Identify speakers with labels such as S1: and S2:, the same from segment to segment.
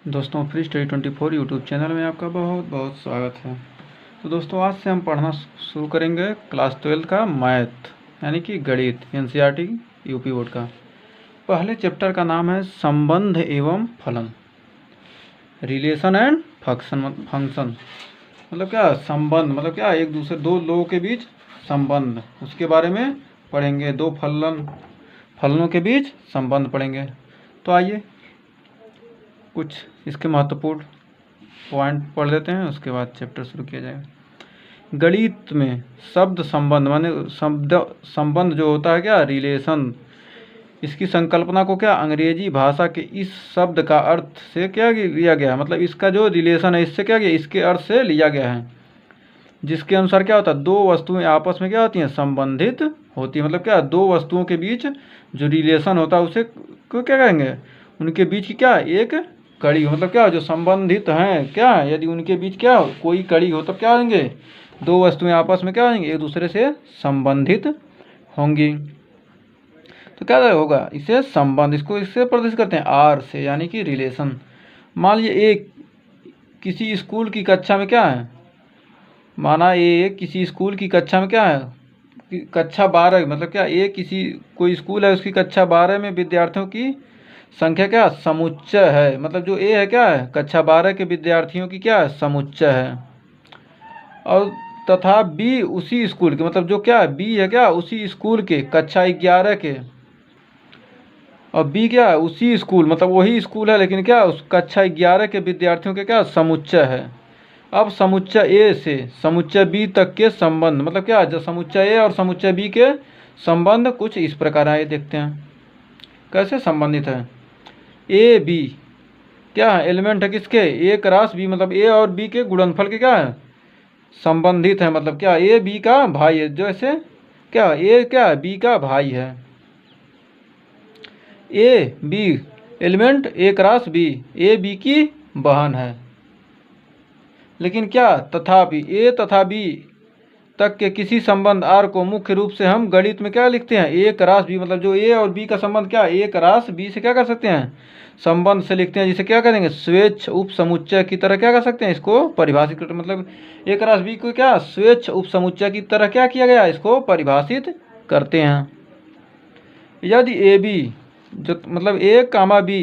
S1: दोस्तों free study 24 YouTube channel में आपका बहुत बहुत स्वागत है। तो दोस्तों आज से हम पढ़ना शुरू करेंगे क्लास 12 का मैथ यानी कि गणित एनसीईआरटी यूपी बोर्ड का। पहले चैप्टर का नाम है संबंध एवं फलन, रिलेशन एंड फंक्शन। मतलब क्या संबंध, मतलब क्या एक दूसरे दो लोगों के बीच संबंध, उसके बारे में पढ़ेंगे। दो फलनों के बीच संबंध पढ़ेंगे। तो आइए कुछ इसके महत्वपूर्ण पॉइंट पढ़ लेते हैं, उसके बाद चैप्टर शुरू किया जाएगा। गणित में शब्द संबंध माने संबंध जो होता है क्या रिलेशन, इसकी संकल्पना को क्या अंग्रेजी भाषा के इस शब्द का अर्थ से क्या लिया गया है, मतलब इसका जो रिलेशन है इससे क्या गया, इसके अर्थ से लिया गया है, जिसके अनुसार क्या होता है दो वस्तुएं आपस में क्या होती हैं संबंधित होती है। मतलब क्या दो वस्तुओं के बीच जो रिलेशन होता है उसे को क्या कहेंगे, उनके बीच की क्या एक कड़ी। मतलब क्या जो संबंधित हैं क्या, यदि उनके बीच क्या कोई कड़ी हो तब क्या होंगे, दो वस्तुएं आपस में क्या होंगी एक दूसरे से संबंधित होंगी। तो क्या होगा इसे संबंध, इसको इससे प्रदर्शित करते हैं आर से यानी कि रिलेशन। मान लीजिए एक किसी स्कूल की कक्षा में क्या है, माना ये किसी स्कूल की कक्षा में क्या है कक्षा 12, मतलब क्या ये किसी कोई स्कूल है उसकी कक्षा 12 में विद्यार्थियों की संख्या क्या समुच्चय है। मतलब जो ए है क्या है कक्षा 12 के विद्यार्थियों की क्या समुच्चय है, और तथा बी उसी स्कूल के, मतलब जो क्या बी है क्या उसी स्कूल के कक्षा 11 के, और बी क्या है उसी स्कूल, मतलब वही स्कूल है लेकिन क्या उस कक्षा 11 के विद्यार्थियों के क्या समुच्चय है। अब समुच्चय ए से समुच्चय बी तक के संबंध, मतलब क्या जो समुच्चय ए और समुच्चय बी के संबंध कुछ इस प्रकार आए, देखते हैं कैसे संबंधित है। ए बी क्या है एलिमेंट है किसके ए क्रॉस बी, मतलब ए और बी के गुणनफल के क्या है संबंधित है। मतलब क्या ए बी का भाई है, जैसे क्या ए क्या बी का भाई है, A B element A cross B A B की बहन है। लेकिन क्या तथापि ए तथा बी तक के किसी संबंध आर को मुख्य रूप से हम गणित में क्या लिखते हैं ए क्रॉस बी, मतलब जो ए और बी का संबंध क्या ए क्रॉस बी से क्या कर सकते हैं संबंध से लिखते हैं, जिसे क्या करेंगे स्वेच्छ उप समुच्चय की तरह क्या कर सकते हैं इसको परिभाषित करते, मतलब ए क्रॉस बी को क्या स्वेच्छ उप समुच्चय की तरह क्या किया गया इसको परिभाषित करते हैं। यदि ए बी जो मतलब ए कामा बी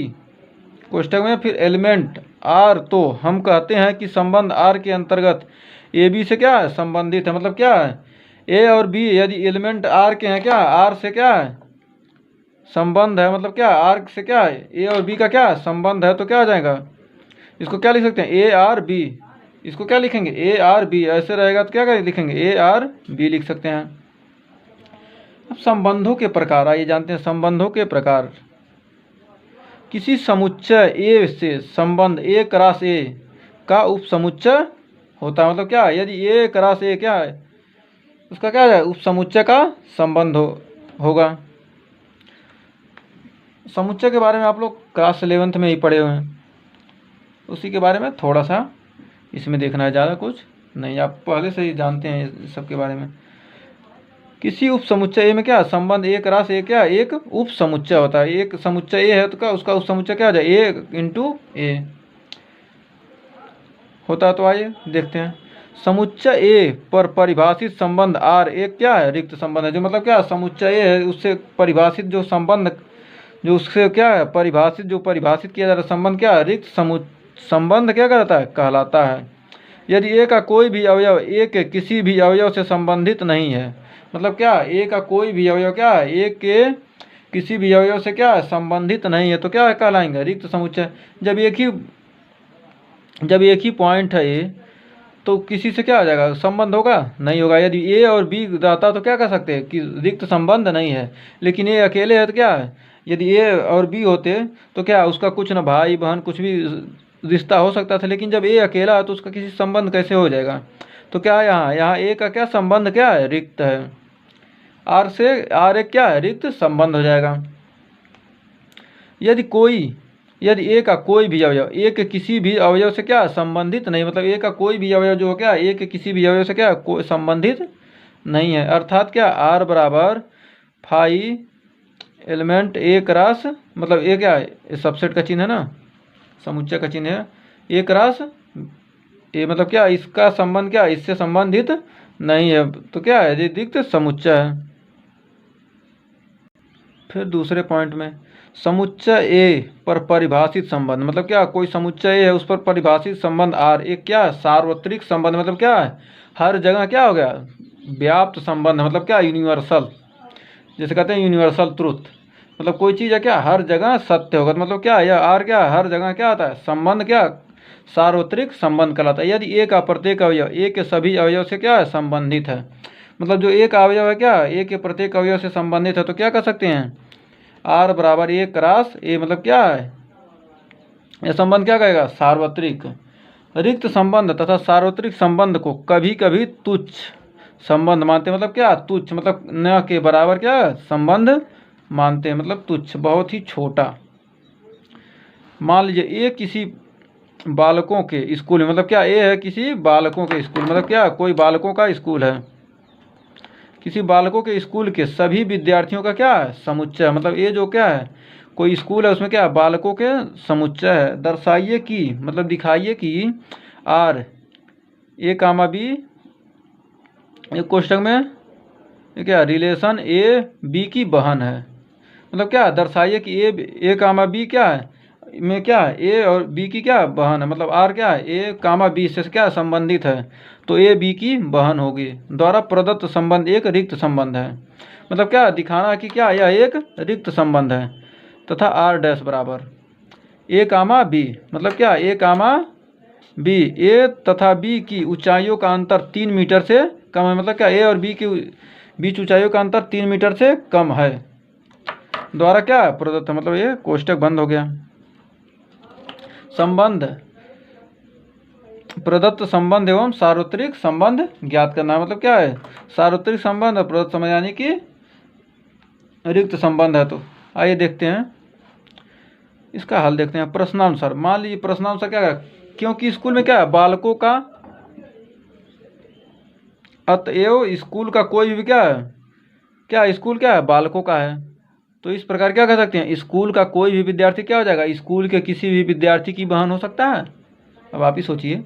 S1: कोष्टक में फिर एलिमेंट आर, तो हम कहते हैं कि संबंध आर के अंतर्गत ए बी से क्या है संबंधित है। मतलब क्या है ए और बी यदि एलिमेंट आर के हैं क्या आर से क्या है संबंध है, मतलब क्या आर से क्या है ए और बी का क्या संबंध है, तो क्या आ जाएगा इसको क्या लिख सकते हैं ए आर बी, इसको क्या लिखेंगे ए आर बी, ऐसे रहेगा तो क्या लिखेंगे ए आर बी लिख सकते हैं। अब संबंधों के प्रकार आइए जानते हैं संबंधों के प्रकार। किसी समुच्चय ए से संबंध ए क्रॉस ए का उप समुच्चय होता है। मतलब क्या यदि ए क्रॉस ए क्या है उसका क्या है उप समुच्चय का संबंध होगा। समुच्चय के बारे में आप लोग क्लास 11th में ही पढ़े हुए हैं, उसी के बारे में थोड़ा सा इसमें देखना है, ज़्यादा कुछ नहीं, आप पहले से ही जानते हैं सबके बारे में। किसी उप समुच्चय ए में क्या संबंध ए क्रॉस ए क्या एक उप समुच्चय होता है, एक समुच्चय ए है तो क्या उसका उप समुच्चय क्या आ जाए ए इंटू ए होता है। तो आइए देखते हैं समुच्चय ए पर परिभाषित संबंध आर एक क्या है रिक्त संबंध है, जो मतलब क्या समुच्चय ए है उससे परिभाषित जो संबंध जो उससे क्या है परिभाषित जो परिभाषित किया जा रहा है संबंध क्या है रिक्त संबंध क्या कहलाता है कहलाता है। यदि ए का कोई भी अवयव ए के किसी भी अवयव से संबंधित नहीं है, मतलब क्या ए का कोई भी अवयव क्या है ए के किसी भी अवयव से क्या है संबंधित नहीं है, तो क्या कहलाएंगे रिक्त समुच्चय। जब एक ही पॉइंट है ए तो किसी से क्या आ जाएगा संबंध होगा नहीं होगा। यदि ए और बी रहता तो क्या कह सकते हैं कि रिक्त संबंध नहीं है, लेकिन ए अकेले है तो क्या है यदि ए और बी होते तो क्या उसका कुछ ना भाई बहन कुछ भी रिश्ता हो सकता था, लेकिन जब ए अकेला है तो उसका किसी संबंध कैसे हो जाएगा। तो क्या यहाँ ए का क्या संबंध क्या है रिक्त है, आर से आर एक क्या है रिक्त संबंध हो जाएगा। यदि ए का कोई भी अवयव ए के किसी भी अवयव से क्या संबंधित नहीं, मतलब ए का कोई भी अवयव जो क्या ए के किसी भी अवयव से क्या कोई संबंधित नहीं है, अर्थात क्या आर बराबर फाई एलिमेंट ए क्रॉस, मतलब ए क्या है सबसेट का चिन्ह है ना, समुच्चय का चिन्ह है ए क्रॉस ए, मतलब क्या इसका संबंध क्या इससे संबंधित नहीं है, तो क्या है, रिक्त समुच्चय है। फिर दूसरे पॉइंट में समुच्चय ए पर परिभाषित संबंध, मतलब क्या कोई समुच्चय ए है उस पर परिभाषित संबंध आर एक क्या सार्वत्रिक संबंध, मतलब क्या है हर जगह क्या हो गया व्याप्त संबंध, मतलब क्या यूनिवर्सल, जैसे कहते हैं यूनिवर्सल ट्रूथ, मतलब कोई चीज़ है क्या हर जगह सत्य होगा, मतलब क्या यह आर क्या हर जगह क्या आता है संबंध क्या सार्वत्रिक संबंध कहलाता है। यदि ए का प्रत्येक अवयव ए के सभी अवयव से क्या है संबंधित है, मतलब जो एक अवयव है क्या ए के प्रत्येक अवयव से संबंधित है, तो क्या कर सकते हैं आर बराबर ए क्रॉस ए, मतलब क्या है यह संबंध क्या कहेगा सार्वत्रिक। रिक्त संबंध तथा सार्वत्रिक संबंध को कभी कभी तुच्छ संबंध मानते हैं, मतलब क्या तुच्छ, मतलब न के बराबर क्या संबंध मानते हैं, मतलब तुच्छ बहुत ही छोटा। मान लीजिए ए किसी बालकों के स्कूल में, मतलब क्या ए है किसी बालकों के स्कूल, मतलब क्या कोई बालकों का स्कूल है, किसी बालकों के स्कूल के सभी विद्यार्थियों का क्या है समुच्चय, मतलब ये जो क्या है कोई स्कूल है उसमें क्या बालकों के समुच्चय है। दर्शाइए कि, मतलब दिखाइए कि आर ए कामा बी एक कोष्टक में ये क्या रिलेशन ए बी की बहन है, मतलब क्या दर्शाइए कि ए कामा बी क्या है में क्या है ए और बी की क्या बहन है, मतलब आर क्या है ए कामा बी से क्या संबंधित है, तो ए बी की बहन होगी। द्वारा प्रदत्त संबंध एक रिक्त संबंध है, मतलब क्या दिखाना कि क्या यह एक रिक्त संबंध है, तथा आर डैश बराबर ए कामा बी, मतलब क्या ए कामा बी ए तथा बी की ऊंचाइयों का अंतर 3 मीटर से कम है, मतलब क्या ए और बी की बीच ऊंचाइयों का अंतर 3 मीटर से कम है। द्वारा क्या प्रदत्त, मतलब ये कोष्टक बंद हो गया। संबंध प्रदत्त संबंध एवं सार्वत्रिक संबंध ज्ञात करना, मतलब क्या है सार्वत्रिक संबंध और प्रदत्त संबंध यानी कि रिक्त संबंध है। तो आइए देखते हैं इसका हल देखते हैं प्रश्नानुसार। मान लीजिए प्रश्नानुसार क्या है, क्योंकि स्कूल में क्या है बालकों का, अतएव स्कूल का कोई भी क्या स्कूल क्या है बालकों का है, तो इस प्रकार क्या कह सकते हैं स्कूल का कोई भी विद्यार्थी क्या हो जाएगा स्कूल के किसी भी विद्यार्थी की बहन हो सकता है। अब आप ही सोचिए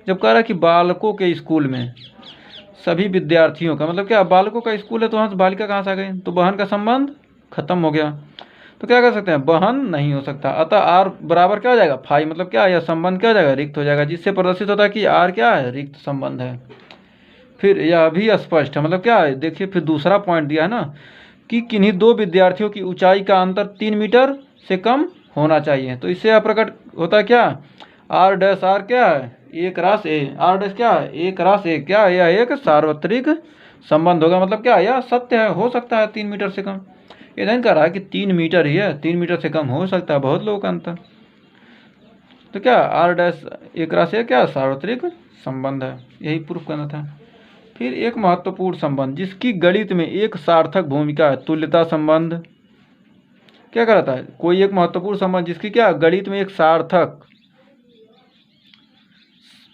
S1: जब कह रहा है कि बालकों के स्कूल में सभी विद्यार्थियों का, मतलब क्या बालकों का स्कूल है तो वहाँ से बालिका कहाँ से आ गई, तो बहन का संबंध खत्म हो गया, तो क्या कर सकते हैं बहन नहीं हो सकता। अतः आर बराबर क्या हो जाएगा फाई, मतलब क्या यह संबंध क्या हो जाएगा रिक्त हो जाएगा, जिससे प्रदर्शित होता है कि आर क्या है रिक्त संबंध है। फिर यह भी स्पष्ट है, मतलब क्या है देखिए फिर दूसरा पॉइंट दिया है ना कि किन्हीं दो विद्यार्थियों की ऊंचाई का अंतर 3 मीटर से कम होना चाहिए, तो इससे यह प्रकट होता है क्या आर डैश आर क्या है ए क्रॉस ए, आर डैश क्या है ए क्रॉस ए, क्या यह एक सार्वत्रिक संबंध होगा, मतलब क्या यह सत्य है हो सकता है 3 मीटर से कम, ये नहीं कह रहा है कि 3 मीटर ही है, 3 मीटर से कम हो सकता है बहुत लोगों का अंतर, तो क्या R dash A cross A क्या सार्वत्रिक संबंध है, यही प्रूफ करना था। फिर एक महत्वपूर्ण संबंध जिसकी गणित में एक सार्थक भूमिका है तुल्यता संबंध। क्या कहता है कोई एक महत्वपूर्ण संबंध जिसकी क्या गणित में एक सार्थक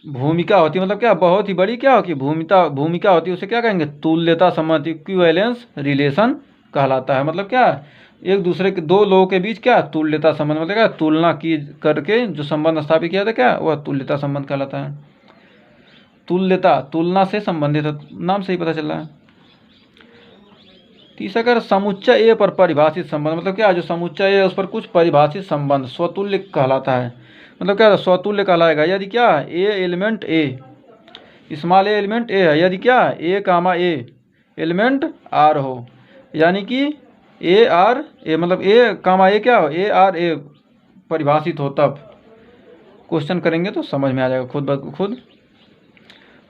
S1: भूमिका होती है, मतलब क्या बहुत ही बड़ी क्या होती भूमिका होती है, उसे क्या कहेंगे तुल्यता संबंध इक्विवेलेंस रिलेशन कहलाता है। मतलब क्या एक दूसरे के दो लोगों के बीच क्या तुल्यता संबंध, मतलब क्या तुलना की करके जो संबंध स्थापित किया था क्या वह तुल्यता संबंध कहलाता है। तुल्यता तुलना से संबंधित है, नाम से ही पता चल रहा है। तीसरा कर समुच्चय ए पर परिभाषित संबंध, मतलब क्या जो समुच्चय है उस पर कुछ परिभाषित संबंध स्वतुल्य कहलाता है, मतलब क्या स्वतुल्य कहलाएगा यदि क्या ए एलिमेंट ए स्मॉल ए एलिमेंट ए है, यदि क्या ए कामा ए एलिमेंट आर हो, यानी कि ए आर ए मतलब ए कामा ए क्या हो ए आर ए परिभाषित हो, तब क्वेश्चन करेंगे तो समझ में आ जाएगा खुद ब खुद।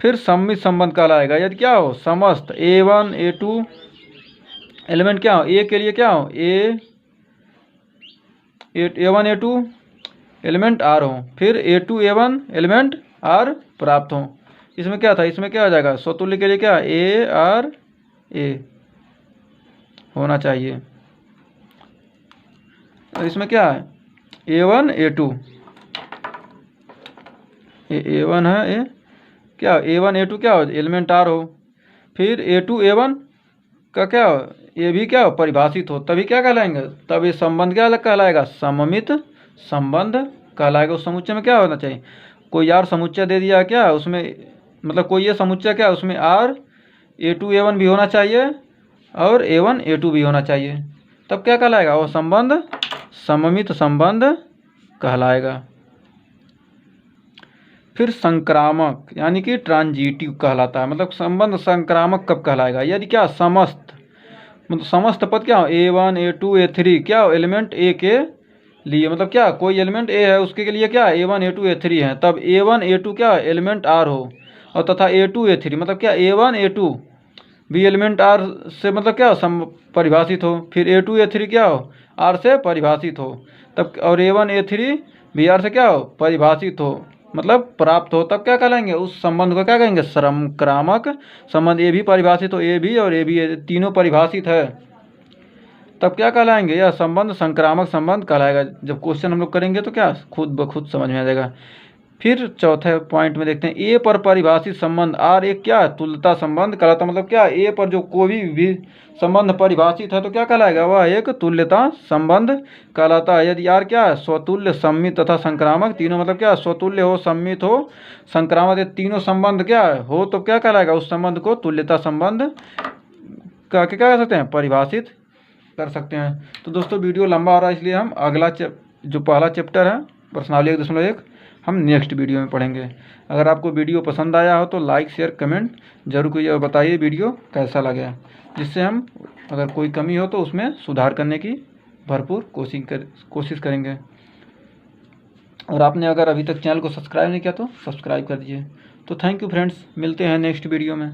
S1: फिर सम्मित संबंध कहलाएगा यदि क्या हो समस्त A1 A2 एलिमेंट क्या हो ए के लिए क्या हो A1 A2 एलिमेंट आर हो, फिर A2 A1 एलिमेंट आर प्राप्त हो। इसमें क्या था, इसमें क्या हो जाएगा स्वतुल्य के लिए क्या ए आर ए होना चाहिए, और इसमें क्या है A1 A2 A1 है ए क्या A1 A2 क्या हो एलिमेंट आर हो, फिर A2 A1 का क्या हो ये भी क्या हो परिभाषित हो, तभी क्या कहलाएंगे तब ये संबंध क्या अलग कहलाएगा सममित संबंध कहलाएगा। उस समुच्चय में क्या होना चाहिए, कोई आर समुच्चय दे दिया क्या उसमें, मतलब कोई ये समुच्चय क्या उसमें आर A2 A1 भी होना चाहिए और A1 A2 भी होना चाहिए, तब क्या कहलाएगा वो संबंध सममित संबंध कहलाएगा। फिर संक्रामक यानी कि ट्रांजिटिव कहलाता है, मतलब संबंध संक्रामक कब कहलाएगा, यदि क्या समस्त, मतलब समस्त पद क्या हो A1 A2 A3 क्या हो एलिमेंट A के लिए, मतलब क्या कोई एलिमेंट A है उसके लिए क्या A1 A2 A3 है, तब A1 A2 क्या एलिमेंट R हो, और तथा A2 A3 मतलब क्या A1 A2 भी एलिमेंट R से मतलब क्या सम परिभाषित हो, फिर A2 A3 क्या हो R से परिभाषित हो, तब और A1 A3 भी R से क्या हो परिभाषित हो, मतलब प्राप्त हो, तब क्या कहलाएंगे उस संबंध को क्या कहेंगे संक्रामक संबंध। ए भी परिभाषित हो, ए भी और ए भी तीनों परिभाषित है, तब क्या कहलाएंगे यह संबंध संक्रामक संबंध कहलाएगा। जब क्वेश्चन हम लोग करेंगे तो क्या खुद ब खुद समझ में आ जाएगा। फिर चौथे पॉइंट में देखते हैं ए पर परिभाषित संबंध आर एक क्या तुल्यता संबंध कहलाता, मतलब क्या ए पर जो कोई भी संबंध परिभाषित है तो क्या कहलाएगा वह एक तुल्यता संबंध कहलाता है। यदि आर क्या स्वतुल्य सम्मित तथा संक्रामक तीनों, मतलब क्या स्वतुल्य हो सम्मित हो संक्रामक, ये तीनों संबंध क्या हो तो क्या कहलाएगा उस संबंध को तुल्यता संबंध क्या कह सकते हैं परिभाषित कर सकते हैं। तो दोस्तों वीडियो लंबा हो रहा है इसलिए हम अगला जो पहला चैप्टर है प्रश्नावली 1.1 हम नेक्स्ट वीडियो में पढ़ेंगे। अगर आपको वीडियो पसंद आया हो तो लाइक शेयर कमेंट जरूर कीजिए और बताइए वीडियो कैसा लगा, जिससे हम अगर कोई कमी हो तो उसमें सुधार करने की भरपूर कोशिश करेंगे। और आपने अगर अभी तक चैनल को सब्सक्राइब नहीं किया तो सब्सक्राइब कर दीजिए। तो थैंक यू फ्रेंड्स, मिलते हैं नेक्स्ट वीडियो में।